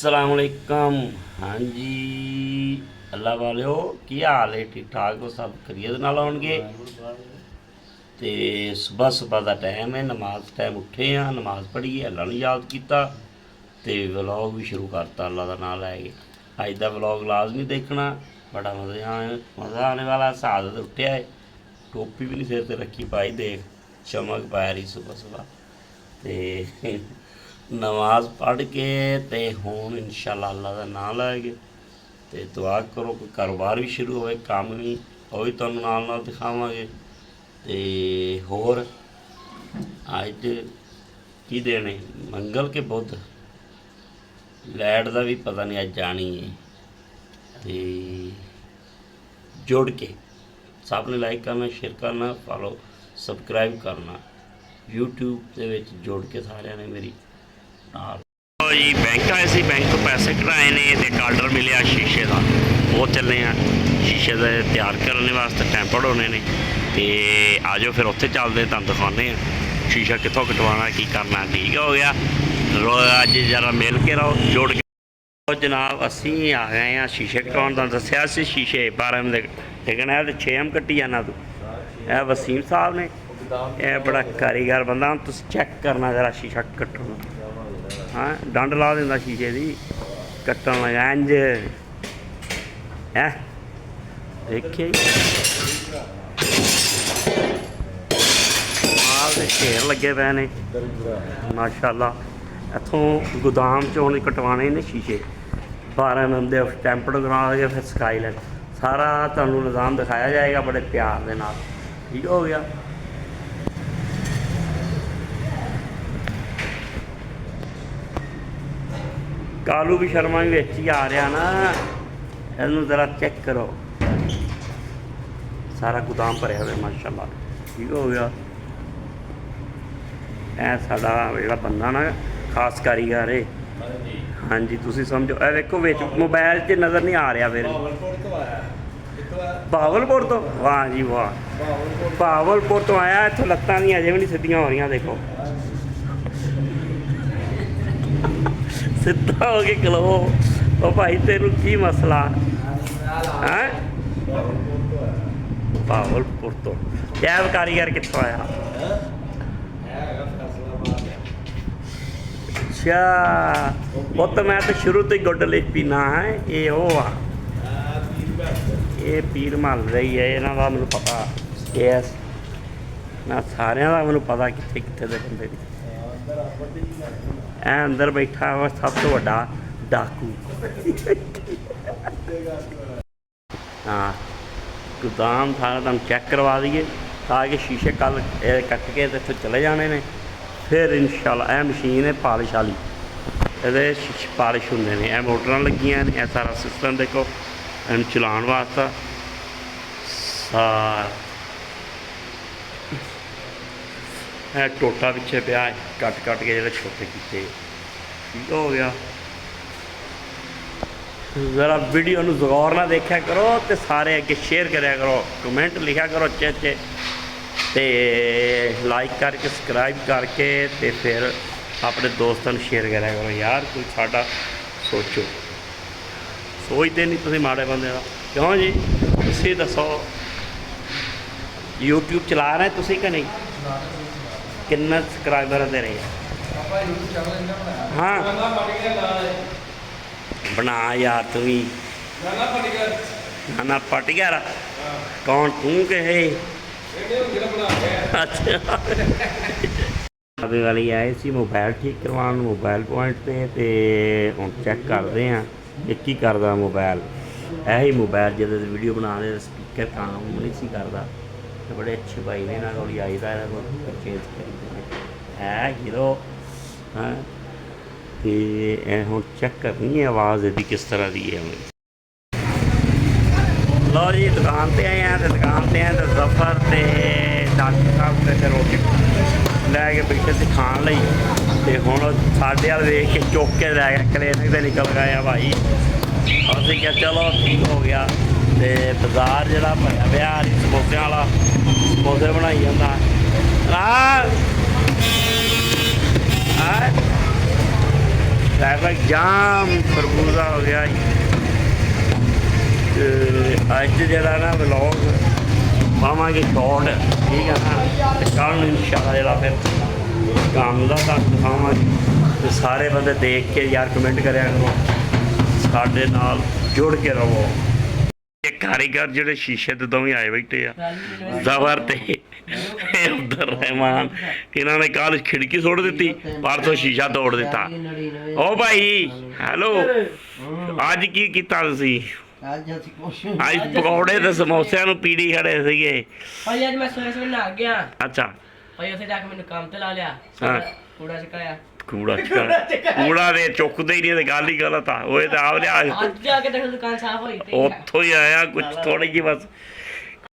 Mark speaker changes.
Speaker 1: असलामुअलैकुम। हाँ जी, अल्लाह वाले की हाल है? ठीक ठाक हो? सब खरीद नाल आउणगे। तो सुबह सुबह का टाइम है, नमाज टाइम उठे हाँ, नमाज पढ़ी है, अल्लाह ने याद किया तो व्लॉग भी शुरू करता अल्लाह का नाम लैके। अज का व्लॉग लाजमी देखना, बड़ा मज़ा आने वाला। सादत उठा है, टोपी भी नहीं सिर ते रखी पाई, देख चमक पै रही सुबह सुबह। तो नमाज पढ़ के ते हुण इंशाअल्लाह अल्लाह का नाम लैके तो दुआ करो कोई कारोबार भी शुरू होए, काम भी वो भी तुहानूं नाल नाल दिखावांगे। तो होर अज की दिन है? मंगल के बुध। लाइट का भी पता नहीं अज जानी है। तो जुड़ के सब ने लाइक करना, शेयर करना, फॉलो सबसक्राइब करना। यूट्यूब के विच जुड़ के सारिਆਂ ने मेरी नाल जी। बैंक आए सी, बैंक तो पैसे कढ़ाए ने तो आर्डर मिले शीशे का, वो चले हैं शीशे का तैयार करने वास्ते टैंपर होने ने। तो आ जाओ फिर उत्थे चलते, तुम दिखाने शीशा कितों कटवाना, की करना। ठीक हो गया, अज जरा मिल के रहो, जुड़ के। जनाब असी आ गए हैं शीशे कटवाने। तुम दसिया सी शीशे 12 एम टिकना है तो 6 एम कट्टी जाना तू। यह वसीम साहब ने, यह बड़ा कारीगर बंदा। हम तुम चैक करना जरा शीशा कट्टना। हाँ, डंड ला देंदा शीशे की, कट्टन लगा इंज है। देखिए माल के ढेर लगे पे ने माशाअल्लाह। इतों गोदाम चों कटवाने ने शीशे 12 एम के टैंपड़ करा के फिर स्काई लाइट सारा तुहानूं निज़ाम दिखाया जाएगा बड़े प्यार के नाल। ठीक हो गया। कालू भी शर्मा भी विच ही आ रहा ना, इनू ज़रा चेक करो, सारा गोदाम भरया हुआ माशाअल्लाह। ठीक हो गया। ए साडा जिहड़ा बंदा ना खास कारीगर है। हाँ जी, तुसीं समझो। ए देखो विच मोबाइल 'च नज़र नहीं आ रहा। फिर भावलपुर तो, वाह जी वाह, भावलपुर तो आया। इत्थों लत्तां दी अजे भी नहीं सीधियां हो रही, देखो सीधा हो के खलो। ओ भाई तेनू की मसला है? भावलपुर तो यह कारीगर कितों आया? अच्छा, वो तो मैं तो शुरू तो ही गुड लिख पीना है। ये वो आ, ये पीर महल रही है, इन्हों का मैं पता। यस, मैं सारिया का मैं पता कितने कितने दे बंदे। ए अंदर बैठा हुआ सब तो वड्डा डाकू। हाँ, गोदाम सारा तुम चेक करवा दिए ताकि शीशे कल कट के इतों चले जाने ने। फिर इंशाअल्लाह यह मशीन है पालिश वाली, ये पालिश होंगे ने। यह मोटर लगियां ने, यह सारा सिस्टम देखो इन चलाने वास्ता सारा। है टोटा पिछे पिया कट कट के जो छोटे किए। ठीक हो गया। ज़रा वीडियो में गौर ना देखा करो तो सारे अगे शेयर कराया करो, कमेंट लिखा करो अच्छे अच्छे, तो लाइक करके सबसक्राइब करके तो फिर अपने दोस्तों शेयर कराया करो। यार कोई साडा सोचो, सोचते नहीं तुसीं माड़े बंदे का। क्यों जी, तुसीं दसो यूट्यूब चला रहे तुसीं कि नहीं? किन्ना सबसक्राइबर तेरे? हाँ बना यार तू भी। नाना पाटीगर कौन तू के है? अच्छा, अभी वाली आए सी मोबाइल ठीक करवाने मोबाइल पॉइंट पे हम चेक करते हैं ये की करदा मोबाइल। यही मोबाइल जो वीडियो बनाने स्पीकर काम नहीं सी करता। तो बड़े अच्छे भाई ने इन्होंने को आई था, परचेज खरीदने है हीरो। हाँ, तो हम चेक करनी है आवाज़ यदि किस तरह की है। लो जी, दुकान पर आए हैं, तो दुकान पर आए तो जफर से डॉक्टर साहब से रोटी लैके बैठे थे खाने लई। तो हुण साडे वाल वेख के चुक के लैके क्लिनिक से निकल गए भाई। असीं क्या चलो ठीक हो गया। तो बाजार जिहड़ा भरिया पिया समोसे वाला, समोसे बनाई जांदा। ਟ੍ਰੈਫਿਕ ਜਾਮ ਖਰਬੂਜ਼ਾ ਹੋ ਗਿਆ ਜੀ। ਤੇ ਅੱਜ ਜਿਹੜਾ ਨਾ ਵਲੌਗ ਪਾਵਾਂਗੇ ਸ਼ਾਰਟ, ਠੀਕ ਹੈ ਨਾ, ਤੇ ਕੱਲ੍ਹ ਨੂੰ ਇਨਸ਼ਾਅੱਲਾ ਜਿਹੜਾ ਫਿਰ ਕੰਮ ਦਾ ਤੁਹਾਨੂੰ ਦਿਖਾਵਾਂਗੇ। ਤੇ ਸਾਰੇ ਬੰਦੇ ਦੇਖ ਕੇ ਯਾਰ ਕਮੈਂਟ ਕਰਿਆ ਕਰੋ, ਸਾਡੇ ਨਾਲ ਜੁੜ ਕੇ ਰਹੋ। ਇਹ ਕਾਰੀਗਰ ਜਿਹੜੇ ਸ਼ੀਸ਼ੇ ਤੇ ਦੋਵੇਂ ਆਏ ਬੈਠੇ ਆ, ਜ਼ਫਰ ਤੇ ਅਬਦੁਰ ਰਹਿਮਾਨ, ਇਹਨਾਂ ਨੇ ਕੱਲ ਖਿੜਕੀ ਸੁੱਟ ਦਿੱਤੀ, ਪਰਸੋਂ ਸ਼ੀਸ਼ਾ ਤੋੜ ਦਿੱਤਾ। ਓ ਭਾਈ ਹੈਲੋ, ਅੱਜ ਕੀ ਕੀਤਾ ਤੁਸੀਂ? ਅੱਜ ਪਕੌੜੇ ਤੇ ਸਮੋਸਿਆਂ ਨੂੰ ਪੀੜੀ ਖੜੇ ਸੀਗੇ
Speaker 2: ਭਾਈ। ਅੱਜ ਮੈਂ ਸਵੇਰੇ ਨਹਾ ਗਿਆ।
Speaker 1: ਅੱਛਾ
Speaker 2: ਭਾਈ ਉੱਥੇ ਜਾ ਕੇ ਮੈਨੂੰ ਕੰਮ ਤੇ ਲਾ ਲਿਆ।
Speaker 1: ਹਾਂ।
Speaker 2: ਕੂੜਾ ਚਕਾਇਆ।
Speaker 1: ਕੂੜਾ ਦੇ ਚੁੱਕਦੇ ਹੀ ਨਹੀਂ, ਤੇ ਗੱਲ ਹੀ ਗਲਤ ਆ। ਉਹ ਤਾਂ ਆਪ ਲਿਆ
Speaker 2: ਅੱਜ ਜਾ ਕੇ ਦੇਖ ਦੁਕਾਨ ਸਾਫ ਹੋਈ ਤੇ
Speaker 1: ਉੱਥੋਂ ਹੀ ਆਇਆ, ਕੁਝ ਥੋੜੀ ਜਿਹੀ ਬਸ